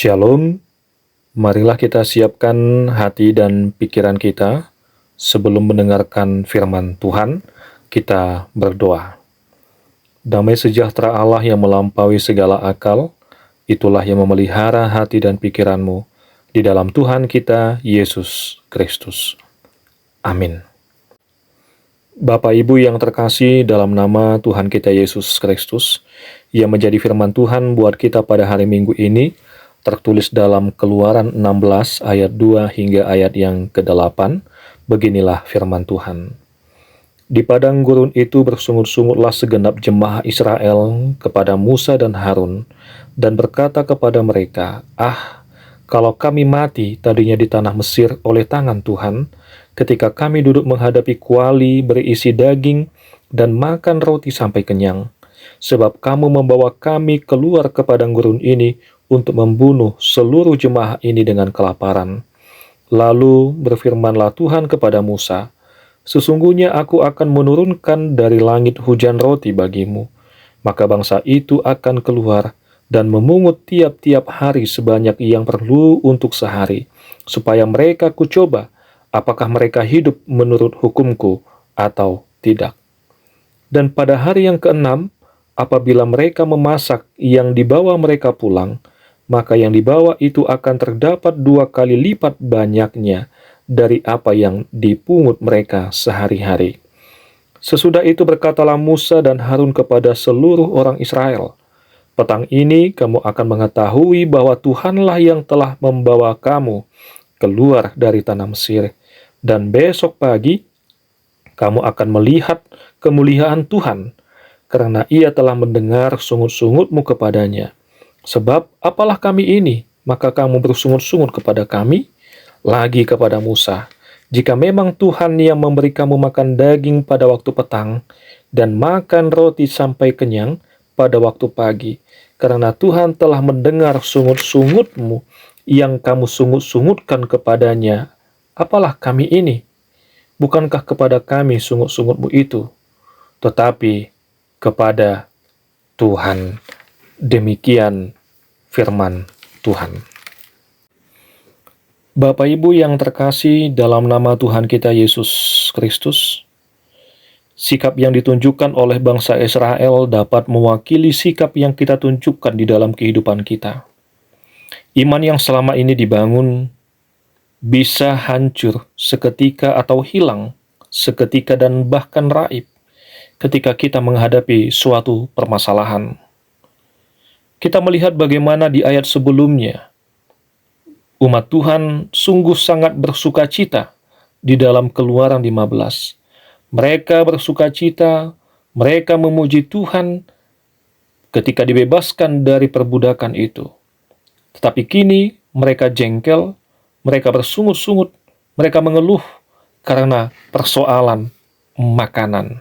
Shalom, marilah kita siapkan hati dan pikiran kita sebelum mendengarkan firman Tuhan. Kita berdoa. Damai sejahtera Allah yang melampaui segala akal, itulah yang memelihara hati dan pikiranmu di dalam Tuhan kita, Yesus Kristus. Amin. Bapak Ibu yang terkasih, dalam nama Tuhan kita Yesus Kristus, yang menjadi firman Tuhan buat kita pada hari Minggu ini, tertulis dalam Keluaran 16 ayat 2 hingga ayat yang ke-8, beginilah firman Tuhan. Di padang gurun itu bersungut-sungutlah segenap jemaah Israel kepada Musa dan Harun, dan berkata kepada mereka, kalau kami mati tadinya di tanah Mesir oleh tangan Tuhan, ketika kami duduk menghadapi kuali berisi daging dan makan roti sampai kenyang, sebab kamu membawa kami keluar ke padang gurun ini untuk membunuh seluruh jemaah ini dengan kelaparan. Lalu berfirmanlah Tuhan kepada Musa, sesungguhnya aku akan menurunkan dari langit hujan roti bagimu, maka bangsa itu akan keluar dan memungut tiap-tiap hari sebanyak yang perlu untuk sehari, supaya mereka kucoba apakah mereka hidup menurut hukumku atau tidak. Dan pada hari yang ke-6, apabila mereka memasak yang dibawa mereka pulang, maka yang dibawa itu akan terdapat 2 kali lipat banyaknya dari apa yang dipungut mereka sehari-hari. Sesudah itu berkatalah Musa dan Harun kepada seluruh orang Israel, petang ini kamu akan mengetahui bahwa Tuhanlah yang telah membawa kamu keluar dari tanah Mesir, dan besok pagi kamu akan melihat kemuliaan Tuhan, karena ia telah mendengar sungut-sungutmu kepadanya. Sebab apalah kami ini, maka kamu bersungut-sungut kepada kami, lagi kepada Musa. Jika memang Tuhan yang memberi kamu makan daging pada waktu petang, dan makan roti sampai kenyang pada waktu pagi, karena Tuhan telah mendengar sungut-sungutmu yang kamu sungut-sungutkan kepadanya, apalah kami ini? Bukankah kepada kami sungut-sungutmu itu, tetapi kepada Tuhan. Demikian firman Tuhan. Bapak Ibu yang terkasih, dalam nama Tuhan kita Yesus Kristus, sikap yang ditunjukkan oleh bangsa Israel dapat mewakili sikap yang kita tunjukkan di dalam kehidupan kita. Iman yang selama ini dibangun bisa hancur seketika atau hilang seketika dan bahkan raib ketika kita menghadapi suatu permasalahan. Kita melihat bagaimana di ayat sebelumnya, umat Tuhan sungguh sangat bersuka cita di dalam Keluaran 15. Mereka bersuka cita, mereka memuji Tuhan ketika dibebaskan dari perbudakan itu. Tetapi kini mereka jengkel, mereka bersungut-sungut, mereka mengeluh karena persoalan makanan.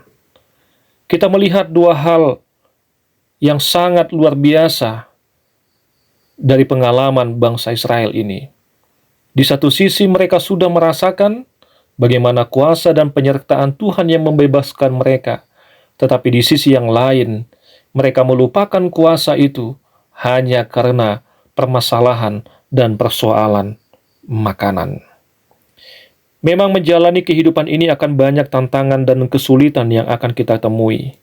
Kita melihat 2 hal yang sangat luar biasa dari pengalaman bangsa Israel ini. Di satu sisi mereka sudah merasakan bagaimana kuasa dan penyertaan Tuhan yang membebaskan mereka. Tetapi di sisi yang lain, mereka melupakan kuasa itu hanya karena permasalahan dan persoalan makanan. Memang menjalani kehidupan ini akan banyak tantangan dan kesulitan yang akan kita temui.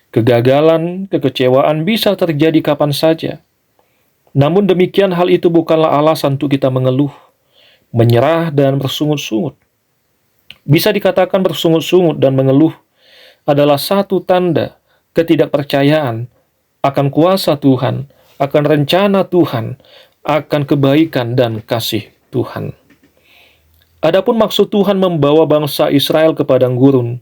Kegagalan, kekecewaan bisa terjadi kapan saja. Namun demikian hal itu bukanlah alasan untuk kita mengeluh, menyerah dan bersungut-sungut. Bisa dikatakan bersungut-sungut dan mengeluh adalah satu tanda ketidakpercayaan akan kuasa Tuhan, akan rencana Tuhan, akan kebaikan dan kasih Tuhan. Adapun maksud Tuhan membawa bangsa Israel ke padang gurun,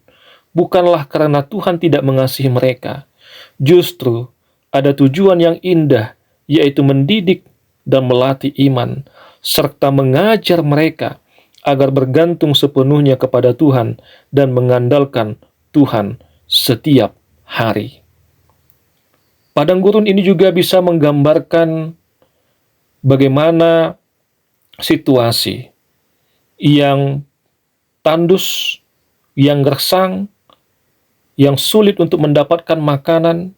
bukanlah karena Tuhan tidak mengasihi mereka. Justru ada tujuan yang indah, yaitu mendidik dan melatih iman, serta mengajar mereka agar bergantung sepenuhnya kepada Tuhan dan mengandalkan Tuhan setiap hari. Padang gurun ini juga bisa menggambarkan bagaimana situasi yang tandus, yang gersang, yang sulit untuk mendapatkan makanan.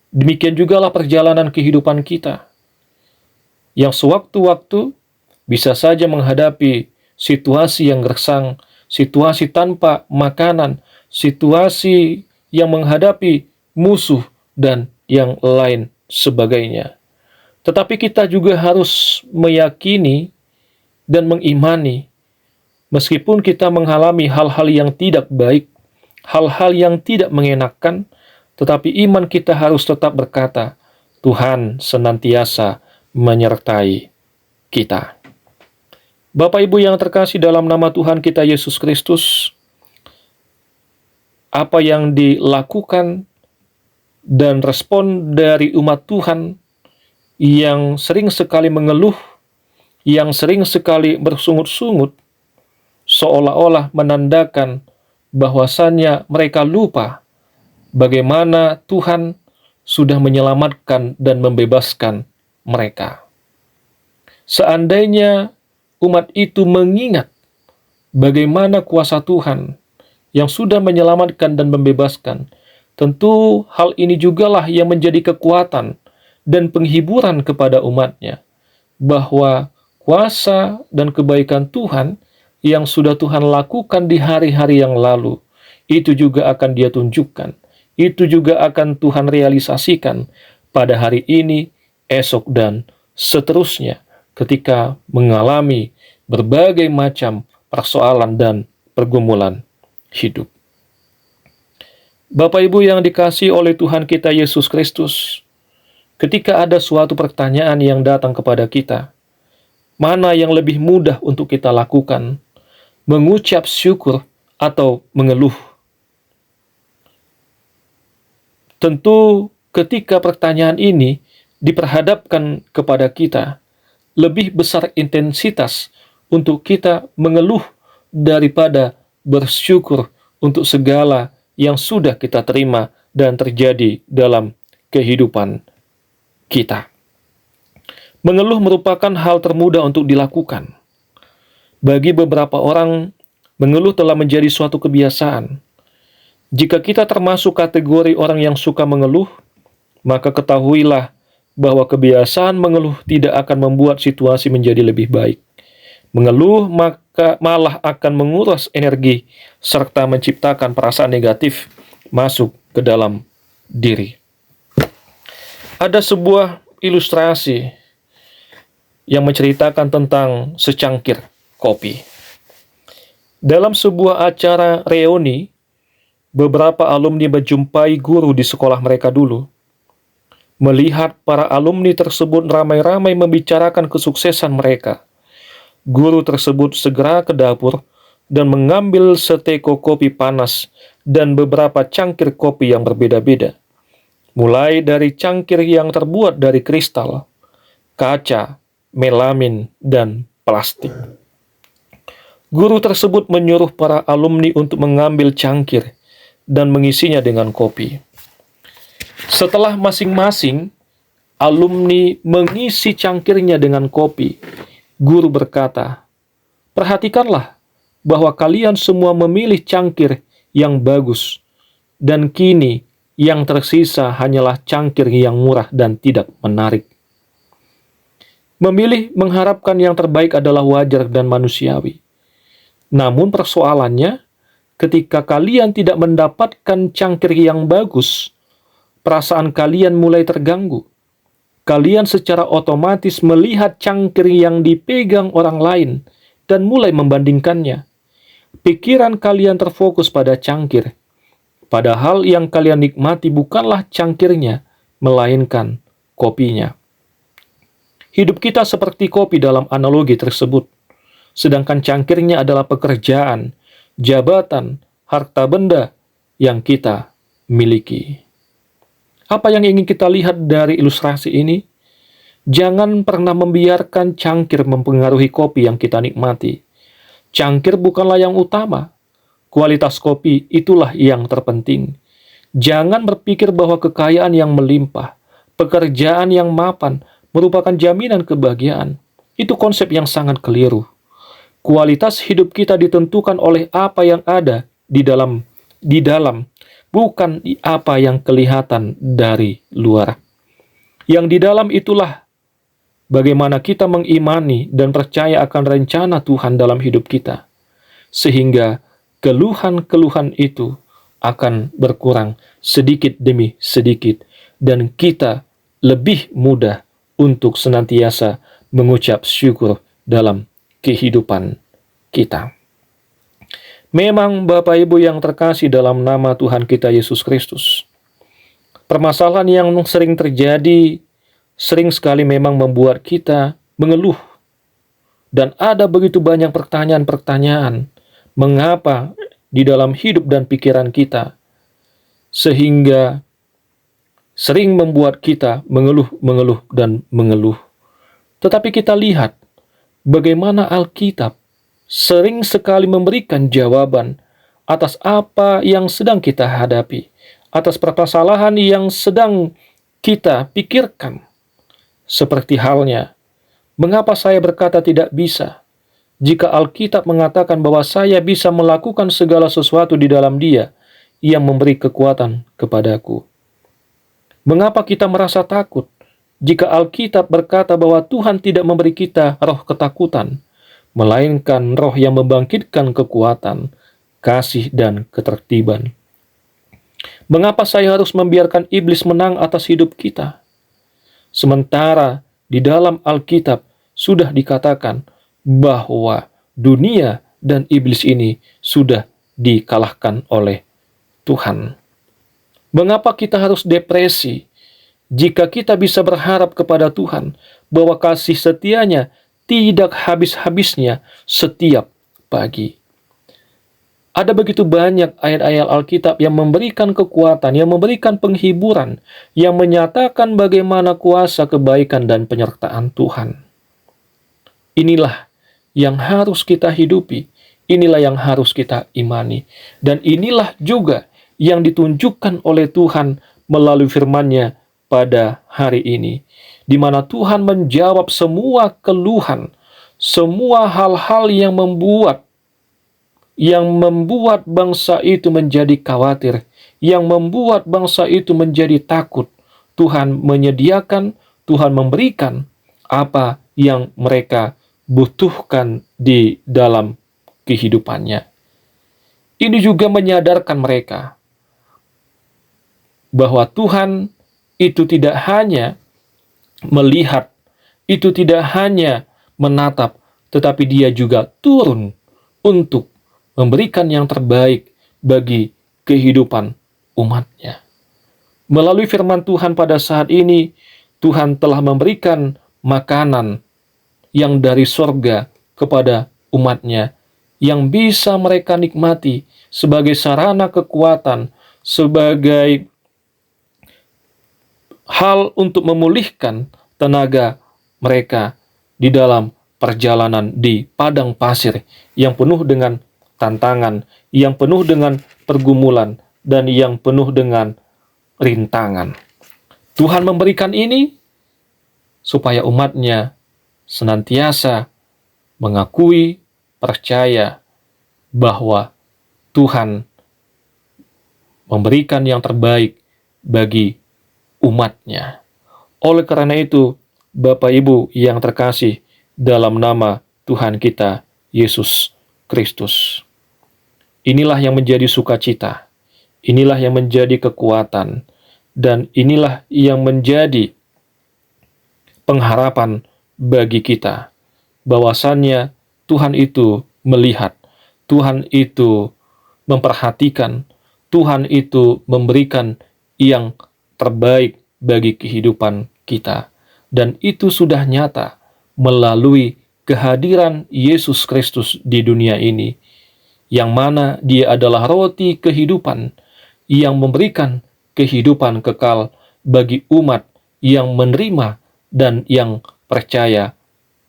Demikian jugalah perjalanan kehidupan kita. yang sewaktu-waktu bisa saja menghadapi situasi yang gersang, situasi tanpa makanan, situasi yang menghadapi musuh, dan yang lain sebagainya. Tetapi kita juga harus meyakini dan mengimani, meskipun kita mengalami hal-hal yang tidak baik, hal-hal yang tidak mengenakan, tetapi iman kita harus tetap berkata, Tuhan senantiasa menyertai kita. Bapak Ibu yang terkasih dalam nama Tuhan kita Yesus Kristus, apa yang dilakukan dan respon dari umat Tuhan yang sering sekali mengeluh, yang sering sekali bersungut-sungut, seolah-olah menandakan bahwasannya mereka lupa bagaimana Tuhan sudah menyelamatkan dan membebaskan mereka. Seandainya umat itu mengingat bagaimana kuasa Tuhan yang sudah menyelamatkan dan membebaskan, tentu hal ini jugalah yang menjadi kekuatan dan penghiburan kepada umatnya, bahwa kuasa dan kebaikan Tuhan yang sudah Tuhan lakukan di hari-hari yang lalu, itu juga akan Dia tunjukkan, itu juga akan Tuhan realisasikan pada hari ini, esok, dan seterusnya, ketika mengalami berbagai macam persoalan dan pergumulan hidup. Bapak Ibu yang dikasihi oleh Tuhan kita Yesus Kristus, ketika ada suatu pertanyaan yang datang kepada kita, mana yang lebih mudah untuk kita lakukan? Mengucap syukur atau mengeluh? Tentu ketika pertanyaan ini diperhadapkan kepada kita, lebih besar intensitas untuk kita mengeluh daripada bersyukur untuk segala yang sudah kita terima dan terjadi dalam kehidupan kita. Mengeluh merupakan hal termudah untuk dilakukan. Bagi beberapa orang, mengeluh telah menjadi suatu kebiasaan. Jika kita termasuk kategori orang yang suka mengeluh, maka ketahuilah bahwa kebiasaan mengeluh tidak akan membuat situasi menjadi lebih baik. Mengeluh maka malah akan menguras energi serta menciptakan perasaan negatif masuk ke dalam diri. Ada sebuah ilustrasi yang menceritakan tentang secangkir kopi. Dalam sebuah acara reuni, beberapa alumni menjumpai guru di sekolah mereka dulu. Melihat para alumni tersebut ramai-ramai membicarakan kesuksesan mereka, guru tersebut segera ke dapur dan mengambil seteko kopi panas dan beberapa cangkir kopi yang berbeda-beda. Mulai dari cangkir yang terbuat dari kristal, kaca, melamin, dan plastik. Guru tersebut menyuruh para alumni untuk mengambil cangkir dan mengisinya dengan kopi. Setelah masing-masing alumni mengisi cangkirnya dengan kopi, guru berkata, "Perhatikanlah bahwa kalian semua memilih cangkir yang bagus, dan kini yang tersisa hanyalah cangkir yang murah dan tidak menarik." Memilih mengharapkan yang terbaik adalah wajar dan manusiawi. Namun persoalannya, ketika kalian tidak mendapatkan cangkir yang bagus, perasaan kalian mulai terganggu. Kalian secara otomatis melihat cangkir yang dipegang orang lain dan mulai membandingkannya. Pikiran kalian terfokus pada cangkir, padahal yang kalian nikmati bukanlah cangkirnya, melainkan kopinya. Hidup kita seperti kopi dalam analogi tersebut, sedangkan cangkirnya adalah pekerjaan, jabatan, harta benda yang kita miliki. Apa yang ingin kita lihat dari ilustrasi ini? Jangan pernah membiarkan cangkir mempengaruhi kopi yang kita nikmati. Cangkir bukanlah yang utama. Kualitas kopi itulah yang terpenting. Jangan berpikir bahwa kekayaan yang melimpah, pekerjaan yang mapan, merupakan jaminan kebahagiaan. Itu konsep yang sangat keliru. Kualitas hidup kita ditentukan oleh apa yang ada di dalam, bukan apa yang kelihatan dari luar. Yang di dalam itulah bagaimana kita mengimani dan percaya akan rencana Tuhan dalam hidup kita, sehingga keluhan-keluhan itu akan berkurang sedikit demi sedikit, dan kita lebih mudah untuk senantiasa mengucap syukur dalam kehidupan kita. Memang Bapak Ibu yang terkasih dalam nama Tuhan kita Yesus Kristus, permasalahan yang sering terjadi sering sekali memang membuat kita mengeluh. Dan ada begitu banyak pertanyaan-pertanyaan mengapa di dalam hidup dan pikiran kita, sehingga sering membuat kita mengeluh dan mengeluh. Tetapi kita lihat bagaimana Alkitab sering sekali memberikan jawaban atas apa yang sedang kita hadapi, atas permasalahan yang sedang kita pikirkan. Seperti halnya, mengapa saya berkata tidak bisa, jika Alkitab mengatakan bahwa saya bisa melakukan segala sesuatu di dalam Dia yang memberi kekuatan kepadaku. Mengapa kita merasa takut, jika Alkitab berkata bahwa Tuhan tidak memberi kita roh ketakutan, melainkan roh yang membangkitkan kekuatan, kasih, dan ketertiban. Mengapa saya harus membiarkan iblis menang atas hidup kita? Sementara di dalam Alkitab sudah dikatakan bahwa dunia dan iblis ini sudah dikalahkan oleh Tuhan. Mengapa kita harus depresi jika kita bisa berharap kepada Tuhan bahwa kasih setianya tidak habis-habisnya setiap pagi? Ada begitu banyak ayat-ayat Alkitab yang memberikan kekuatan, yang memberikan penghiburan, yang menyatakan bagaimana kuasa kebaikan dan penyertaan Tuhan. Inilah yang harus kita hidupi, inilah yang harus kita imani, dan inilah juga yang ditunjukkan oleh Tuhan melalui firman-Nya pada hari ini, di mana Tuhan menjawab semua keluhan, semua hal-hal yang membuat bangsa itu menjadi khawatir, yang membuat bangsa itu menjadi takut. Tuhan menyediakan, Tuhan memberikan apa yang mereka butuhkan di dalam kehidupannya. Ini juga menyadarkan mereka bahwa Tuhan itu tidak hanya melihat, itu tidak hanya menatap, tetapi Dia juga turun untuk memberikan yang terbaik bagi kehidupan umat-Nya. Melalui firman Tuhan pada saat ini, Tuhan telah memberikan makanan yang dari sorga kepada umat-Nya, yang bisa mereka nikmati sebagai sarana kekuatan, sebagai hal untuk memulihkan tenaga mereka di dalam perjalanan di padang pasir yang penuh dengan tantangan, yang penuh dengan pergumulan, dan yang penuh dengan rintangan. Tuhan memberikan ini supaya umat-Nya senantiasa mengakui, percaya bahwa Tuhan memberikan yang terbaik bagi umat-Nya. Oleh karena itu, Bapak Ibu yang terkasih dalam nama Tuhan kita Yesus Kristus, inilah yang menjadi sukacita, inilah yang menjadi kekuatan, dan inilah yang menjadi pengharapan bagi kita, bahwasannya Tuhan itu melihat, Tuhan itu memperhatikan, Tuhan itu memberikan yang terbaik bagi kehidupan kita. Dan itu sudah nyata melalui kehadiran Yesus Kristus di dunia ini, yang mana Dia adalah roti kehidupan, yang memberikan kehidupan kekal bagi umat yang menerima dan yang percaya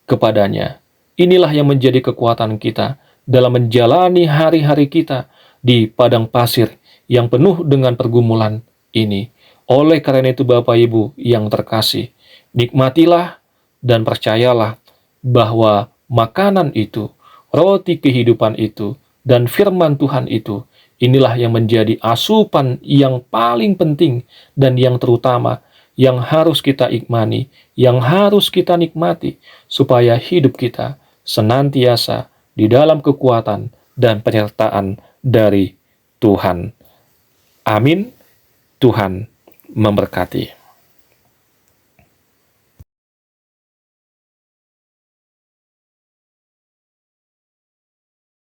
kepadanya. Inilah yang menjadi kekuatan kita dalam menjalani hari-hari kita di padang pasir yang penuh dengan pergumulan ini. Oleh karena itu, Bapak Ibu yang terkasih, nikmatilah dan percayalah bahwa makanan itu, roti kehidupan itu, dan firman Tuhan itu, inilah yang menjadi asupan yang paling penting dan yang terutama yang harus kita imani, yang harus kita nikmati, supaya hidup kita senantiasa di dalam kekuatan dan penyertaan dari Tuhan. Amin. Tuhan memberkati.